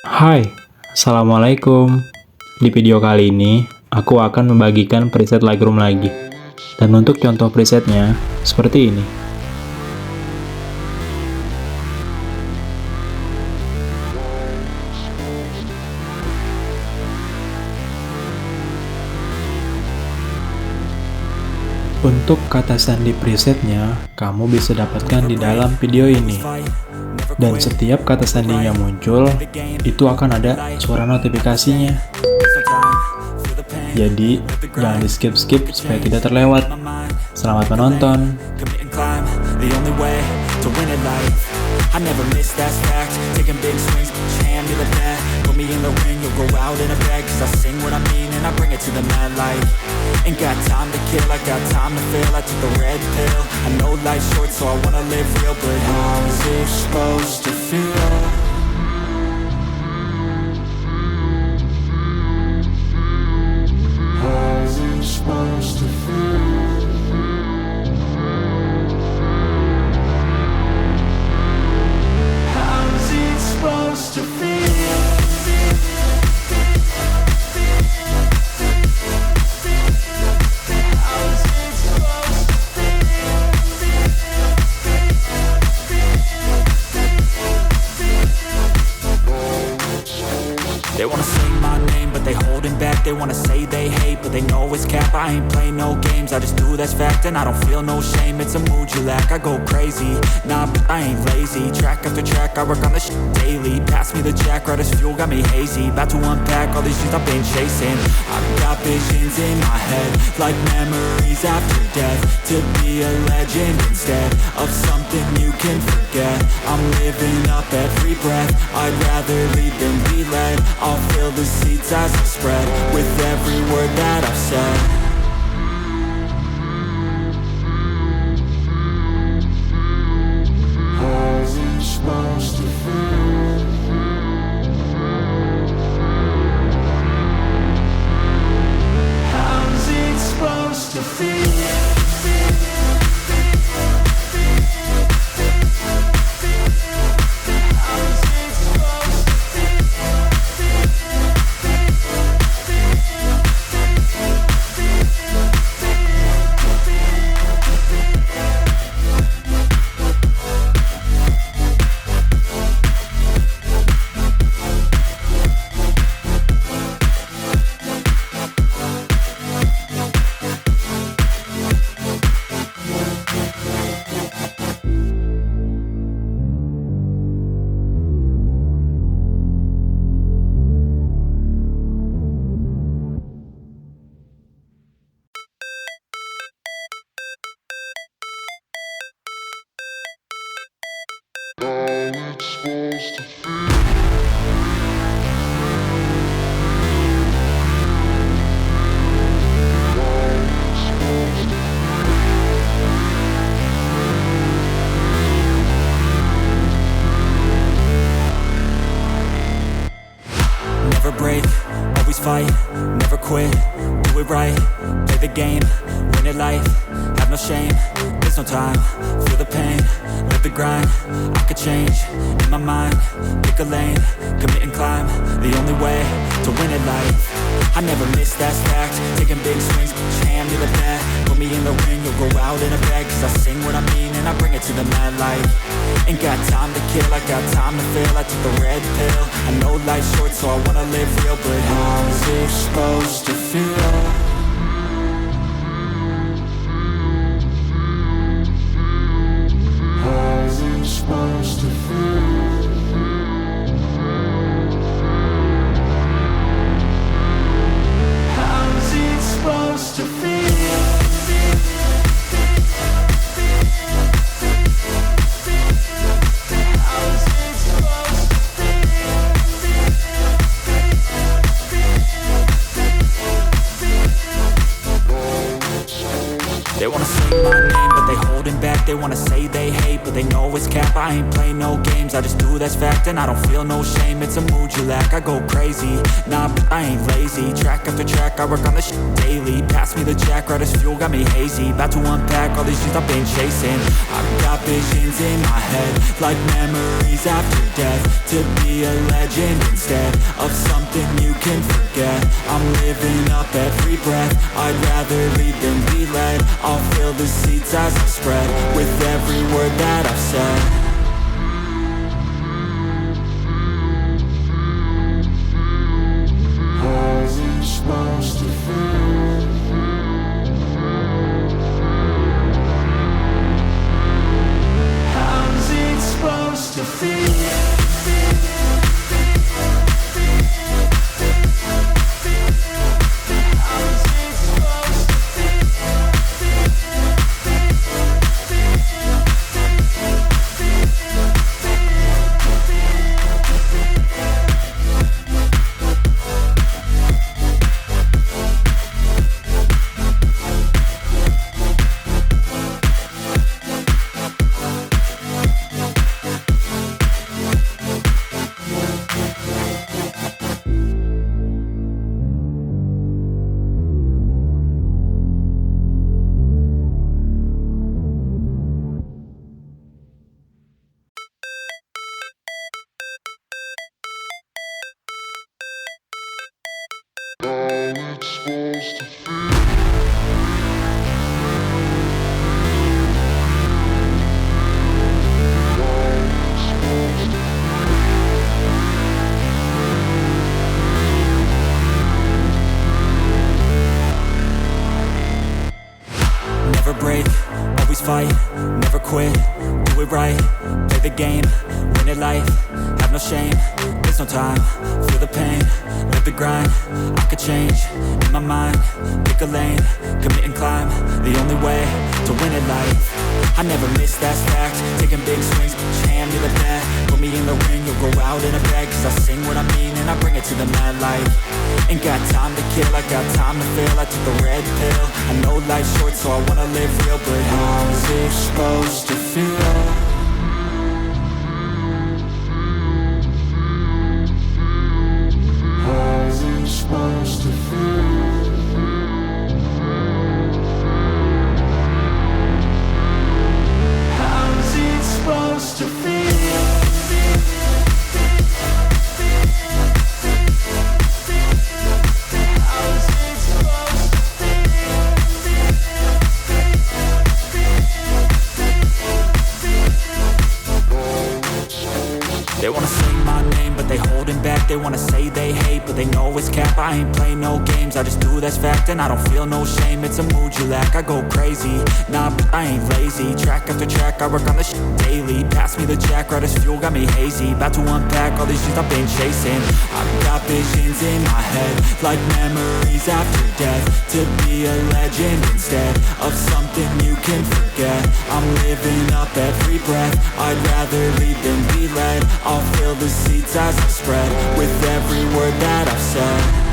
Hai, Assalamualaikum. Di video kali ini, aku akan membagikan preset Lightroom lagi. Dan untuk contoh presetnya, seperti ini. Untuk kata sandi presetnya, kamu bisa dapatkan di dalam video ini. Dan setiap kata sandinya muncul, itu akan ada suara notifikasinya. Jadi, jangan di skip-skip supaya tidak terlewat. Selamat menonton. I never miss, that's fact. Taking big swings, put your hand to the bat. Put me in the ring, you'll go out in a bag. Cause I sing what I mean and I bring it to the mad light. Ain't got time to kill, I got time to feel. I took the red pill, I know life's short so I wanna live real. But how's it supposed to feel? How's it supposed to feel? They wanna say my name, but they holding back. They wanna say they hate, but they know it's cap. I ain't play no games, I just do that's fact. And I don't feel no shame, it's a mood you lack. I go crazy, nah, but I ain't lazy. Track after track, I work on this shit daily. Pass me the jack, right as fuel, got me hazy. About to unpack all these things I've been chasing. I've got visions in my head, like memories after death. To be a legend instead of something you can forget. I'm living up every breath, I'd rather lead than be led. I'll fill the seats as I spread with every word that I've said. How's it supposed to feel? How's it supposed to feel? Never break, always fight, never quit, do it right, play the game, win it life, have no shame, there's no time, feel the pain, live the grind, I could change, in my mind, pick a lane, commit and climb, the only way to win it life. I never miss, that's fact. Taking big swings, put your hand to the bat. Put me in the ring, you'll go out in a bag. Cause I sing what I mean and I bring it to the mad light. Ain't got time to kill, I got time to feel. I took the red pill, I know life's short so I wanna live real. But how's it supposed to feel? How's it supposed to feel? How's it supposed to feel? How's it supposed to feel? hate, but they know it's cap. I ain't play no games, I just do that's fact. And I don't feel no shame, it's a mood you lack. I go crazy, nah, but I ain't lazy. Track after track, I work on this shit daily. Pass me the jack, right as fuel, got me hazy. About to unpack all these things I've been chasing. I've got visions in my head, like memories after death. To be a legend instead of something you can forget. I'm living up every breath, I'd rather lead than be led. I'll fill the seats as I spread, with every word that I've said. How's it supposed to feel? How's it supposed to feel? Never break, always fight, never quit, do it right, play the game, win it life, have no shame, there's no time, feel the pain, live the grind, I could change, in my mind, pick a lane, commit and climb, the only way to win it life. I never miss, that's fact, taking big swings, hand me the bat, put me in the ring, you'll go out in a bag, cause I sing what I mean and I bring it to the mad light. Ain't got time to kill, I got time to feel, I took the red pill, I know life's short so I wanna live real, but how's it supposed to feel? How's it supposed to feel? How's it supposed to feel? They wanna say my name, but they holding back. They wanna say they hate, but they know it's cap. I ain't play no games, I just do that's fact. And I don't feel no shame, it's a mood you lack. I go crazy, nah, but I ain't lazy. Track after track, I work on this shit daily. Pass me the jack, right as fuel, got me hazy. About to unpack all these things I've been chasing. I've got visions in my head, like memories after death. To be a legend instead of something you can forget. I'm living up every breath, I'd rather lead than be led. I'll fill the seats as I spread, with every word that I've said.